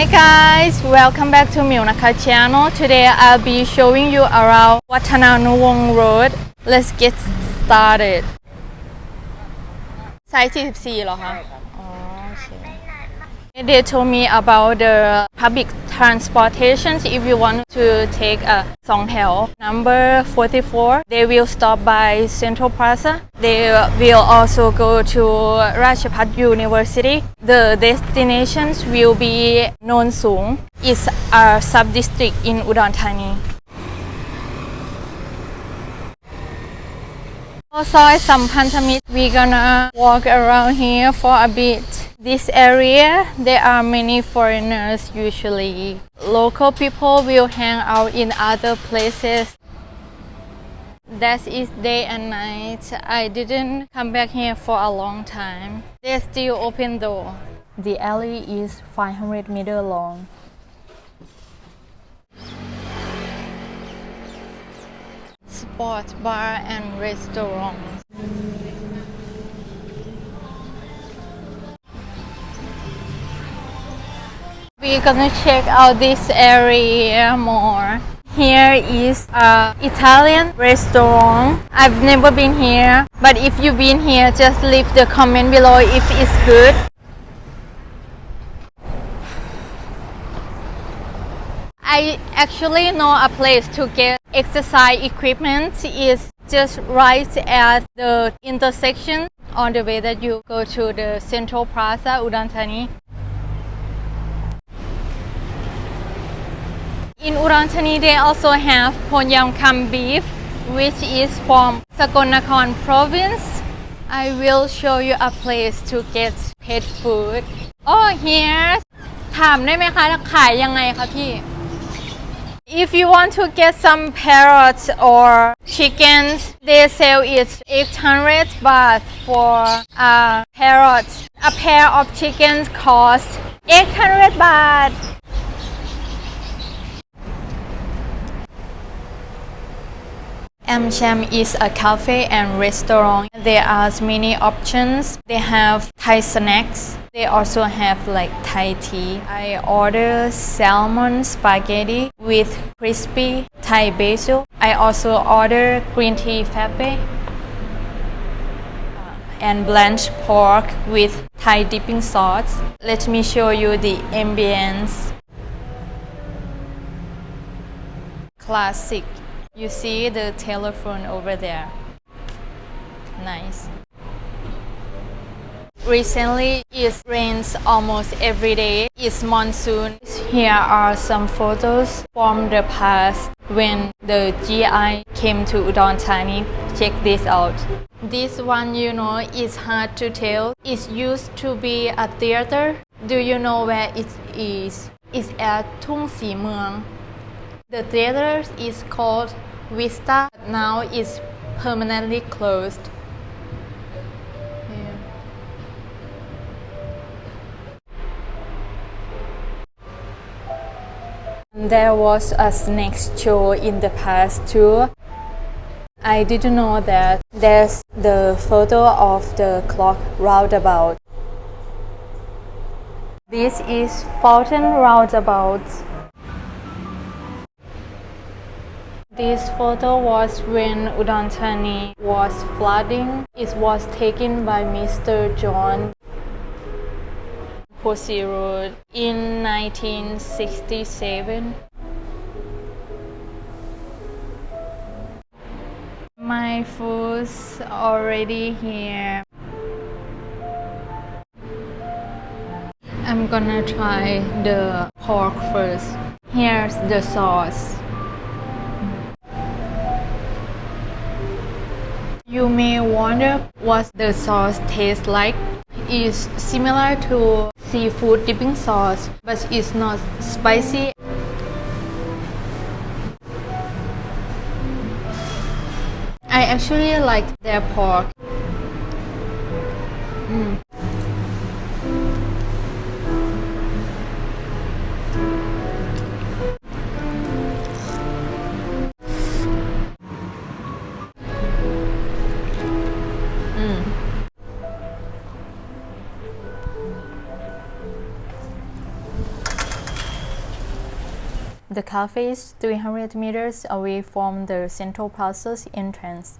Hi guys, welcome back to Milnaka channel. Today I'll be showing you around Watthananuwong Road. Let's get started. ไซส์44เหรอคะอ๋อโอเค They told me about the public transportation. If you want to take a 2 แถว number 44, they will stop by Central Plaza. They will also go to Ratchapat University. The destinations will be Non Sung. It's a sub-district in Udon Thani. Soy Samphan Thamit, we're gonna walk around here for a bit. This area, there are many foreigners usually. Local people will hang out in other places. That is day and night. I didn't come back here for a long time. They're still open though. The alley is 500 meters long. Sports bar and restaurants. We're gonna check out this area more. Here is an Italian restaurant. I've never been here, but if you've been here, just leave the comment below if it's good. I actually know a place to get exercise equipment. Is just right at the intersection on the way that you go to the Central Plaza, Udon Thani. In Udon Thani, they also have Ponyamkam beef, which is from Sakonnakhon province. I will show you a place to get pet food. Oh, here. ถามได้ไหมคะขายยังไงคะพี่ If you want to get some parrots or chickens, they sell it 800 baht for a parrot. A pair of chickens cost 800 baht. IAM CHAMP is a cafe and restaurant. There are many options. They have Thai snacks. They also have like Thai tea. I order salmon spaghetti with crispy Thai basil. I also order green tea frappe and blanched pork with Thai dipping sauce. Let me show you the ambience. Classic. You see the telephone over there. Nice. Recently, it rains almost every day. It's monsoon. Here are some photos from the past when the GI came to Udon Thani. Check this out. This one, you know, is hard to tell. It used to be a theater. Do you know where it is? It's at Thung Si Mueang. The theater is called Vista. Now it's permanently closed. There was a snacks show in the past too. I didn't know that. There's the photo of the clock roundabout. This is Fountain Roundabout. This photo was when Udon Thani was flooding. It was taken by Mr. John Posi Road in 1967. My food's already here. I'm gonna try the pork first. Here's the sauce. You may wonder what the sauce tastes like. It's similar to seafood dipping sauce, but it's not spicy. I actually like their pork. The cafe is 300 meters away from the Central Plaza's entrance.